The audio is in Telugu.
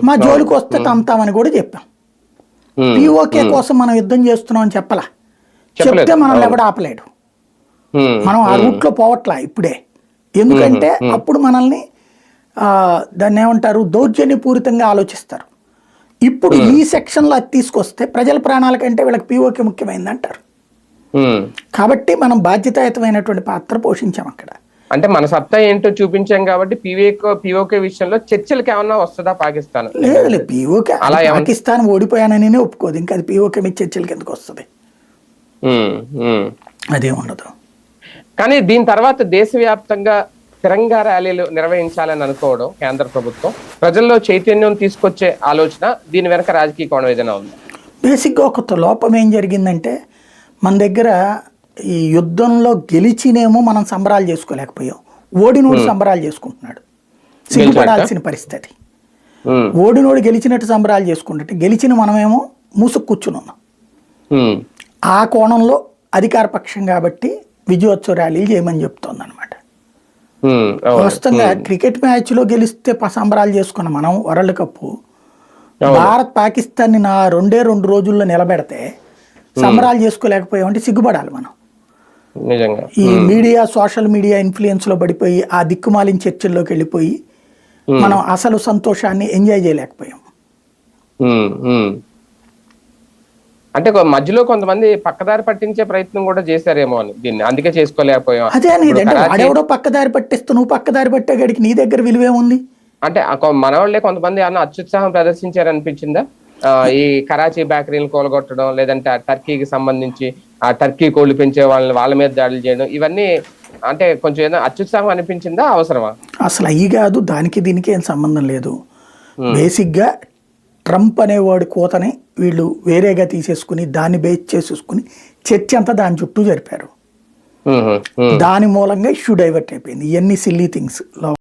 మా జోలికి వస్తే తంతామని కూడా చెప్పాం. పిఓకే కోసం మనం యుద్ధం చేస్తున్నాం అని చెప్పలా, చెప్తే మనల్ని ఎవడు ఆపలేడు. మనం ఆ రూట్లో పోవట్లా ఇప్పుడే. ఎందుకంటే అప్పుడు మనల్ని దాన్ని ఏమంటారు, దౌర్జన్యపూరితంగా ఆలోచిస్తారు. ఇప్పుడు ఈ సెక్షన్లో అది తీసుకొస్తే ప్రజల ప్రాణాల కంటే వీళ్ళకి పిఓకే ముఖ్యమైంది అంటారు. కాబట్టి మనం బాధ్యతాయుతమైనటువంటి పాత్ర పోషించాం అక్కడ. అంటే మన సత్తా ఏంటో చూపించాం కాబట్టి పిఓకే విషయంలో చర్చలకు ఏమన్నా వస్తుందా పాకిస్తాన్? లేదు, పిఓకే పాకిస్తాన్ ఓడిపోయానని ఒప్పుకోదు, ఇంకా అది పిఓకే మీద చర్చలకు ఎందుకు వస్తుంది, అదే ఉండదు. కానీ దీని తర్వాత దేశవ్యాప్తంగా తిరంగా ర్యాలీలు నిర్వహించాలని అనుకోవడం కేంద్ర ప్రభుత్వం, ప్రజల్లో చైతన్యం తీసుకొచ్చే ఆలోచన, దీని వెనక రాజకీయ కోణం ఏదైనా ఉంది? బేసిక్గా ఒక లోపం ఏం జరిగిందంటే, మన దగ్గర ఈ యుద్ధంలో గెలిచినేమో మనం సంబరాలు చేసుకోలేకపోయాం, ఓడినోడు సంబరాలు చేసుకుంటున్నాడు. సిగ్గుపడాల్సిన పరిస్థితి. ఓడినోడు గెలిచినట్టు సంబరాలు చేసుకుంటే గెలిచిన మనమేమో మూసుకు కూర్చున్నాం. ఆ కోణంలో అధికార పక్షం కాబట్టి విజయోత్సవ ర్యాలీలు చేయమని చెప్తోంది అనమాట. వాస్తవంగా క్రికెట్ మ్యాచ్లో గెలిస్తే సంబరాలు చేసుకున్న మనం వరల్డ్ కప్, భారత్ పాకిస్తాన్ని నా 2 రోజుల్లో నిలబెడితే సంబరాలు చేసుకోలేకపోయామంటే సిగ్గుపడాలి మనం. ఈ మీడియా, సోషల్ మీడియా ఇన్ఫ్లుయెన్స్ లో పడిపోయి ఆ దిక్కుమాలిన చర్చల్లోకి వెళ్ళిపోయి మనం అసలు సంతోషాన్ని ఎంజాయ్ చేయలేకపోయాం. అంటే మధ్యలో కొంతమంది పక్కదారి పట్టించే ప్రయత్నం కూడా చేశారేమో అని దీన్ని, అందుకే చేసుకోలేకపోయాం. అదే అనేది, అంటే వాడెవడో పక్కదారి పట్టిస్తూ నువ్వు పక్కదారి పట్టే గడికి నీ దగ్గర విలువేముంది? అంటే మన వాళ్ళే కొంతమంది అన్న అత్యుత్సాహం ప్రదర్శించారనిపించిందా? ఈ కరాచీ బేకరీలను కూలగొట్టడం, లేదంటే టర్కీకి సంబంధించి ఆ టర్కీ కోళ్లు పెంచే వాళ్ళ మీద దాడులు చేయడం, ఇవన్నీ అంటే కొంచెం ఏదో అత్యుత్సాహం అనిపించిందా, అవసరమా? అసలు అయ్యి కాదు, దానికి దీనికి ఏం సంబంధం లేదు. బేసిక్ గా ట్రంప్ అనేవాడి కోతని వీళ్ళు వేరేగా తీసేసుకుని దాన్ని బేస్ చేసేసుకుని చర్చ అంతా దాని చుట్టూ జరిపారు. దాని మూలంగా ఇష్యూ డైవర్ట్ అయిపోయింది. ఇవన్నీ సిల్లీ థింగ్స్ లో